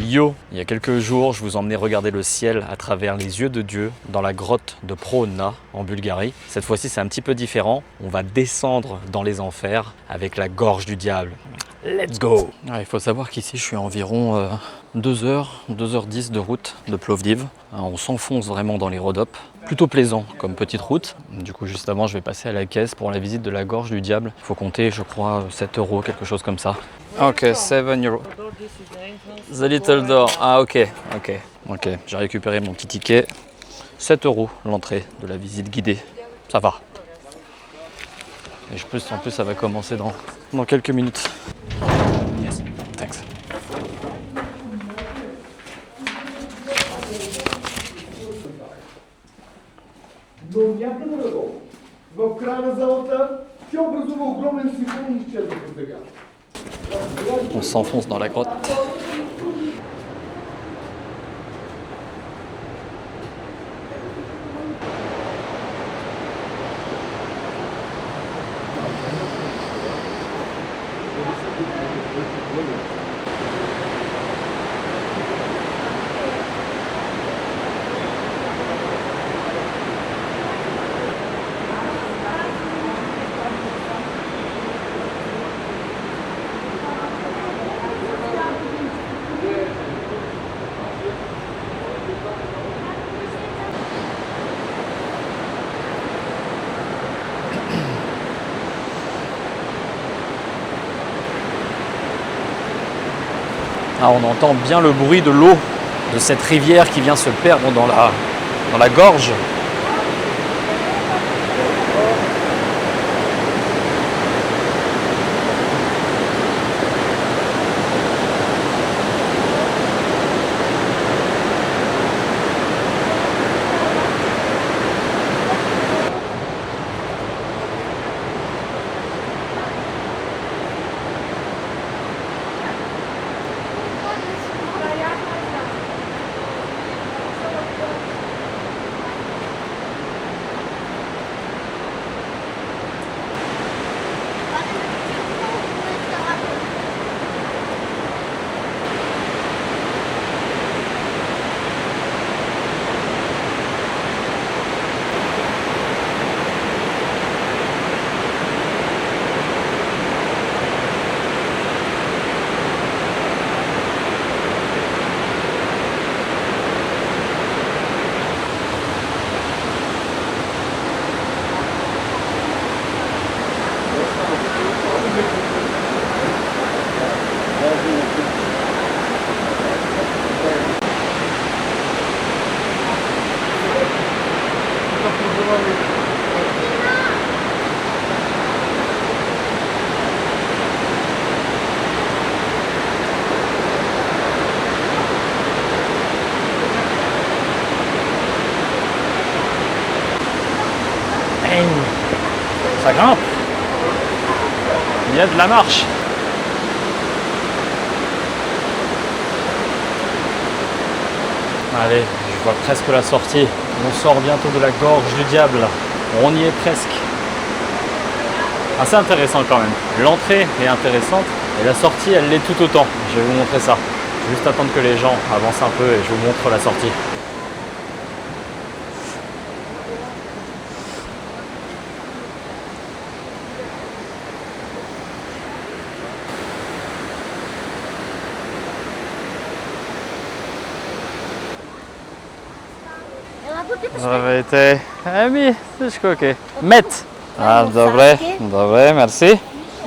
Yo, il y a quelques jours, je vous emmenais regarder le ciel à travers les yeux de Dieu dans la grotte de Prohona en Bulgarie. Cette fois-ci, c'est un petit peu différent. On va descendre dans les enfers avec la gorge du diable. Let's go! Il faut savoir qu'ici, je suis à environ 2h10 de route de Plovdiv. On s'enfonce vraiment dans les Rhodopes. Plutôt plaisant comme petite route. Du coup, juste avant, je vais passer à la caisse pour la visite de la gorge du diable. Il faut compter, je crois, 7 €, quelque chose comme ça. Ok, 7 €. The little door. Ah, ok. J'ai récupéré mon petit ticket. 7 € l'entrée de la visite guidée. Ça va. Et en plus, ça va commencer dans quelques minutes. Yes, thanks. Но някъде надолу, в края на залата, се образува огромен сифон и изчезва под сега. On s'enfonce dans la grotte. Ah, on entend bien le bruit de l'eau de cette rivière qui vient se perdre dans la gorge. Ça grimpe. Il y a de la marche. Allez, je vois presque la sortie. On sort bientôt de la gorge du diable. On y est presque. Assez intéressant quand même. L'entrée est intéressante et la sortie, elle l'est tout autant. Je vais vous montrer ça. Je vais juste attendre que les gens avancent un peu et je vous montre la sortie. Здравейте. Всичко окей. Мед. Добре, мерси. Ще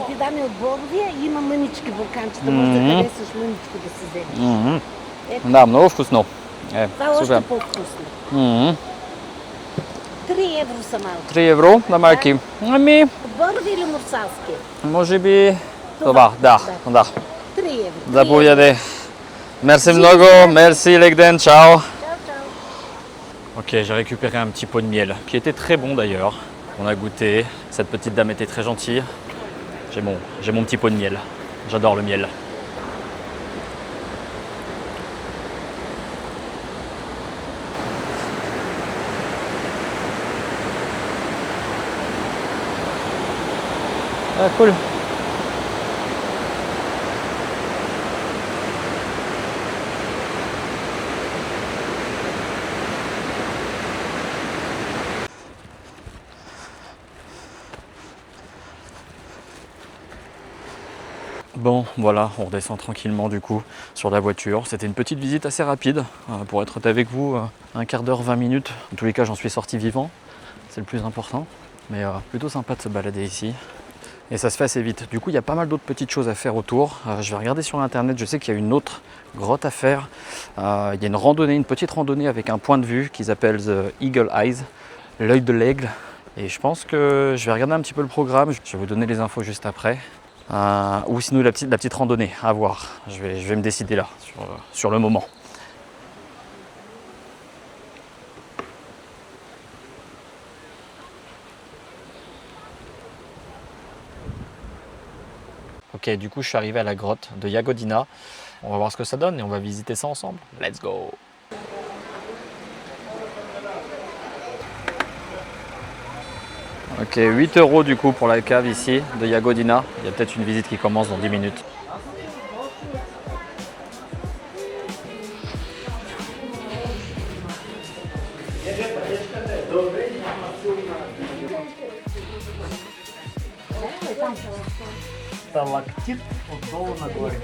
ти даме от Боровия и има мънички бурканчета. Може да харесаш мъничко да си вземеш. Да, много вкусно. Това е още по-вкусно. 3 евро са малко. 3 евро на малки. Борови или мурсалски? Може би това, да. 3 евро. Заповядайте. Merci много, merci Legden, ciao. Ok, j'ai récupéré un petit pot de miel qui était très bon d'ailleurs. On a goûté, cette petite dame était très gentille. J'ai mon petit pot de miel, j'adore le miel. Ah cool. Bon, voilà, on redescend tranquillement du coup sur la voiture. C'était une petite visite assez rapide, pour être avec vous, un quart d'heure, 20 minutes. En tous les cas, j'en suis sorti vivant, c'est le plus important. Mais plutôt sympa de se balader ici. Et ça se fait assez vite. Du coup, il y a pas mal d'autres petites choses à faire autour. Je vais regarder sur internet, je sais qu'il y a une autre grotte à faire. Il y a une randonnée, une petite randonnée avec un point de vue qu'ils appellent The Eagle Eyes, l'œil de l'aigle. Et je pense que je vais regarder un petit peu le programme, je vais vous donner les infos juste après. Ou sinon la petite randonnée, à voir. Je vais me décider là, sur le moment. Ok, du coup je suis arrivé à la grotte de Jagodina. On va voir ce que ça donne et on va visiter ça ensemble. Let's go! Ok, 8 € du coup pour la cave ici de Jagodina. Il y a peut-être une visite qui commence dans 10 minutes. Сталактит отдолу нагоре.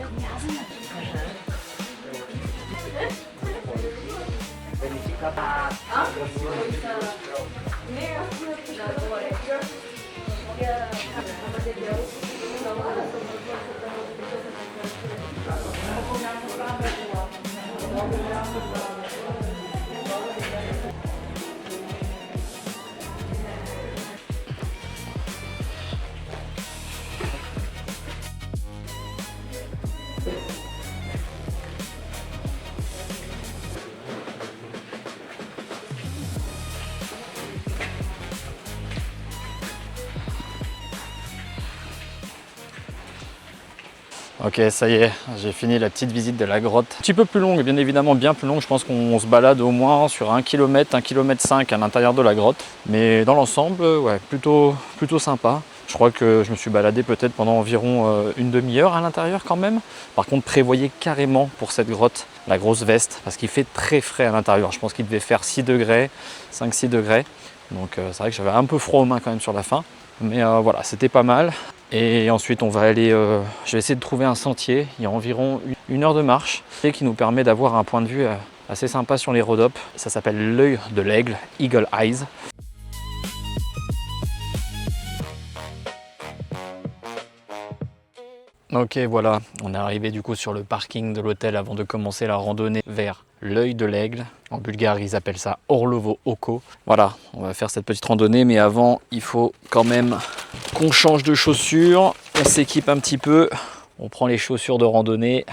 Ok, ça y est, j'ai fini la petite visite de la grotte. Un petit peu plus longue, bien évidemment, bien plus longue. Je pense qu'on se balade au moins sur 1 km, 1,5 km à l'intérieur de la grotte. Mais dans l'ensemble, ouais, plutôt sympa. Je crois que je me suis baladé peut-être pendant environ une demi-heure à l'intérieur quand même. Par contre, prévoyez carrément pour cette grotte la grosse veste parce qu'il fait très frais à l'intérieur. Je pense qu'il devait faire 6 degrés, 5-6 degrés. Donc c'est vrai que j'avais un peu froid aux mains quand même sur la fin. Mais voilà, c'était pas mal. Et ensuite, on va aller, je vais essayer de trouver un sentier. Il y a environ 1 heure de marche et qui nous permet d'avoir un point de vue assez sympa sur les Rhodopes. Ça s'appelle l'œil de l'aigle, Eagle Eyes. Ok, voilà, on est arrivé du coup sur le parking de l'hôtel avant de commencer la randonnée vers l'œil de l'aigle. En bulgare, ils appellent ça Orlovo Oko. Voilà, on va faire cette petite randonnée, mais avant, il faut quand même qu'on change de chaussures. On s'équipe un petit peu, on prend les chaussures de randonnée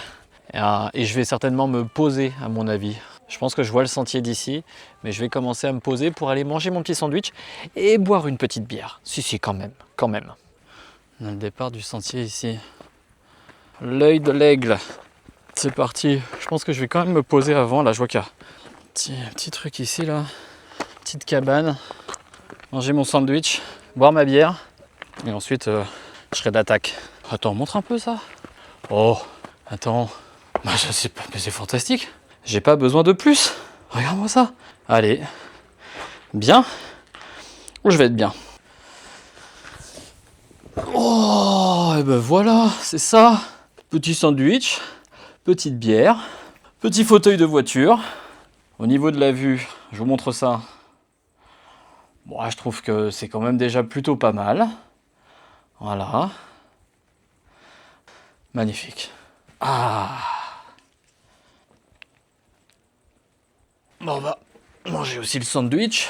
et je vais certainement me poser à mon avis. Je pense que je vois le sentier d'ici, mais je vais commencer à me poser pour aller manger mon petit sandwich et boire une petite bière. Si, quand même. On a le départ du sentier ici. L'œil de l'aigle. C'est parti. Je pense que je vais quand même me poser avant. Là, je vois qu'il y a un petit truc ici, là. Petite cabane. Manger mon sandwich, boire ma bière. Et ensuite, je serai d'attaque. Attends, montre un peu ça. Oh, attends. Bah, je sais pas, mais c'est fantastique. J'ai pas besoin de plus. Regarde-moi ça. Allez. Bien. Ou je vais être bien. Oh, et ben voilà, c'est ça. Petit sandwich, petite bière, petit fauteuil de voiture. Au niveau de la vue, je vous montre ça. Bon, je trouve que c'est quand même déjà plutôt pas mal. Voilà. Magnifique. Ah. Bon, on va manger aussi le sandwich.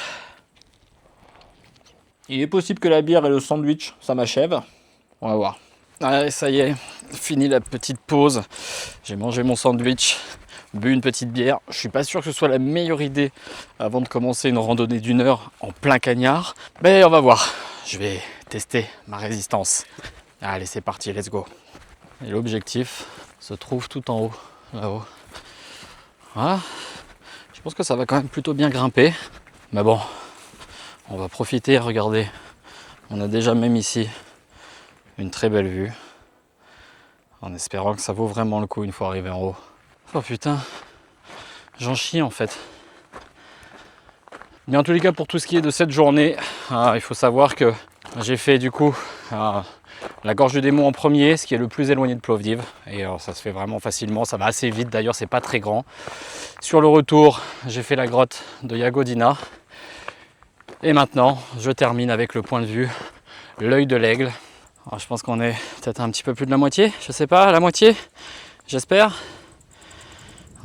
Il est possible que la bière et le sandwich, ça m'achève. On va voir. Allez, ça y est, fini la petite pause. J'ai mangé mon sandwich, bu une petite bière. Je suis pas sûr que ce soit la meilleure idée avant de commencer une randonnée d'1 heure en plein cagnard. Mais on va voir. Je vais tester ma résistance. Allez, c'est parti, let's go. Et l'objectif se trouve tout en haut, là-haut. Voilà. Je pense que ça va quand même plutôt bien grimper. Mais bon, on va profiter, regardez. On a déjà même ici une très belle vue, en espérant que ça vaut vraiment le coup une fois arrivé en haut. Oh putain, j'en chie en fait. Mais en tous les cas, pour tout ce qui est de cette journée, il faut savoir que j'ai fait du coup la gorge du démon en premier, ce qui est le plus éloigné de Plovdiv. Et ça se fait vraiment facilement, ça va assez vite d'ailleurs, c'est pas très grand. Sur le retour, j'ai fait la grotte de Jagodina. Et maintenant, je termine avec le point de vue, l'œil de l'aigle. Alors, je pense qu'on est peut-être un petit peu plus de la moitié, je sais pas, la moitié, j'espère.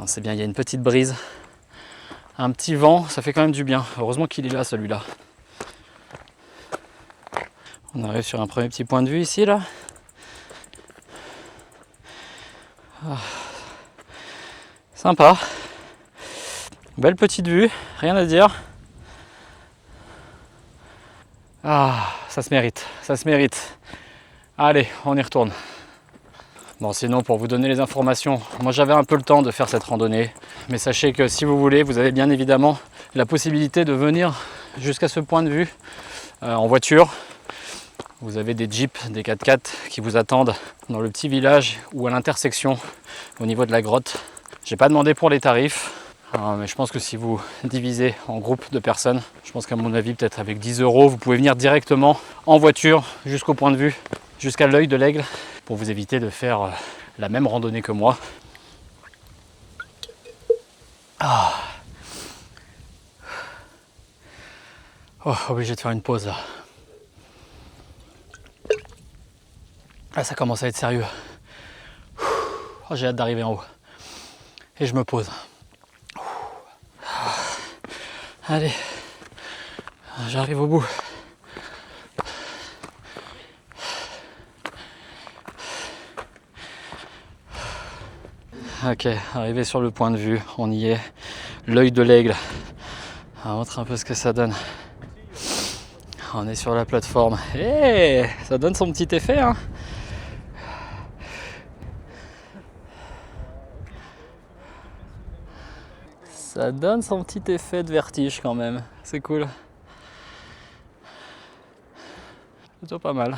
C'est bien, il y a une petite brise, un petit vent, ça fait quand même du bien. Heureusement qu'il est là, celui-là. On arrive sur un premier petit point de vue ici, là. Ah. Sympa. Belle petite vue, rien à dire. Ah, ça se mérite, ça se mérite. Allez, on y retourne. Bon, sinon, pour vous donner les informations, moi j'avais un peu le temps de faire cette randonnée. Mais sachez que si vous voulez, vous avez bien évidemment la possibilité de venir jusqu'à ce point de vue en voiture. Vous avez des jeeps, des 4x4 qui vous attendent dans le petit village ou à l'intersection au niveau de la grotte. J'ai pas demandé pour les tarifs, mais je pense que si vous divisez en groupe de personnes, je pense qu'à mon avis, peut-être avec 10 €, vous pouvez venir directement en voiture jusqu'au point de vue, jusqu'à l'œil de l'aigle, pour vous éviter de faire la même randonnée que moi. Ah. Oh, obligé de faire une pause là. Là, ça commence à être sérieux. Oh, j'ai hâte d'arriver en haut. Et je me pose. Allez, j'arrive au bout. Ok, arrivé sur le point de vue, on y est. L'œil de l'aigle. On va montrer un peu ce que ça donne. On est sur la plateforme. Et ça donne son petit effet, hein. Ça donne son petit effet de vertige quand même. C'est cool. Plutôt pas mal.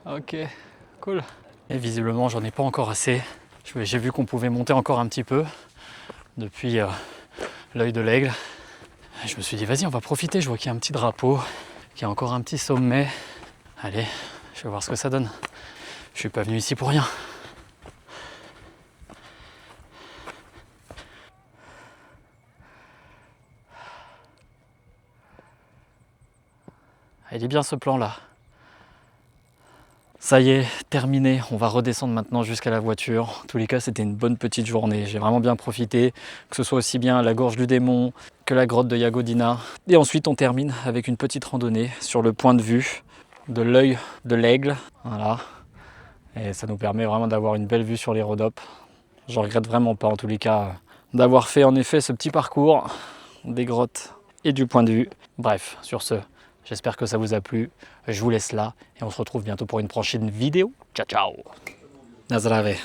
Ok, cool. Et visiblement, j'en ai pas encore assez. J'ai vu qu'on pouvait monter encore un petit peu depuis l'œil de l'aigle. Je me suis dit, vas-y, on va profiter. Je vois qu'il y a un petit drapeau, qu'il y a encore un petit sommet. Allez, je vais voir ce que ça donne. Je suis pas venu ici pour rien. Il est bien ce plan-là. Ça y est, terminé. On va redescendre maintenant jusqu'à la voiture. En tous les cas, c'était une bonne petite journée. J'ai vraiment bien profité, que ce soit aussi bien la gorge du démon que la grotte de Jagodina. Et ensuite, on termine avec une petite randonnée sur le point de vue de l'œil de l'aigle. Voilà. Et ça nous permet vraiment d'avoir une belle vue sur les Rhodopes. Je regrette vraiment pas, en tous les cas, d'avoir fait en effet ce petit parcours des grottes et du point de vue. Bref, sur ce, j'espère que ça vous a plu. Je vous laisse là et on se retrouve bientôt pour une prochaine vidéo. Ciao, ciao. Na zdravie.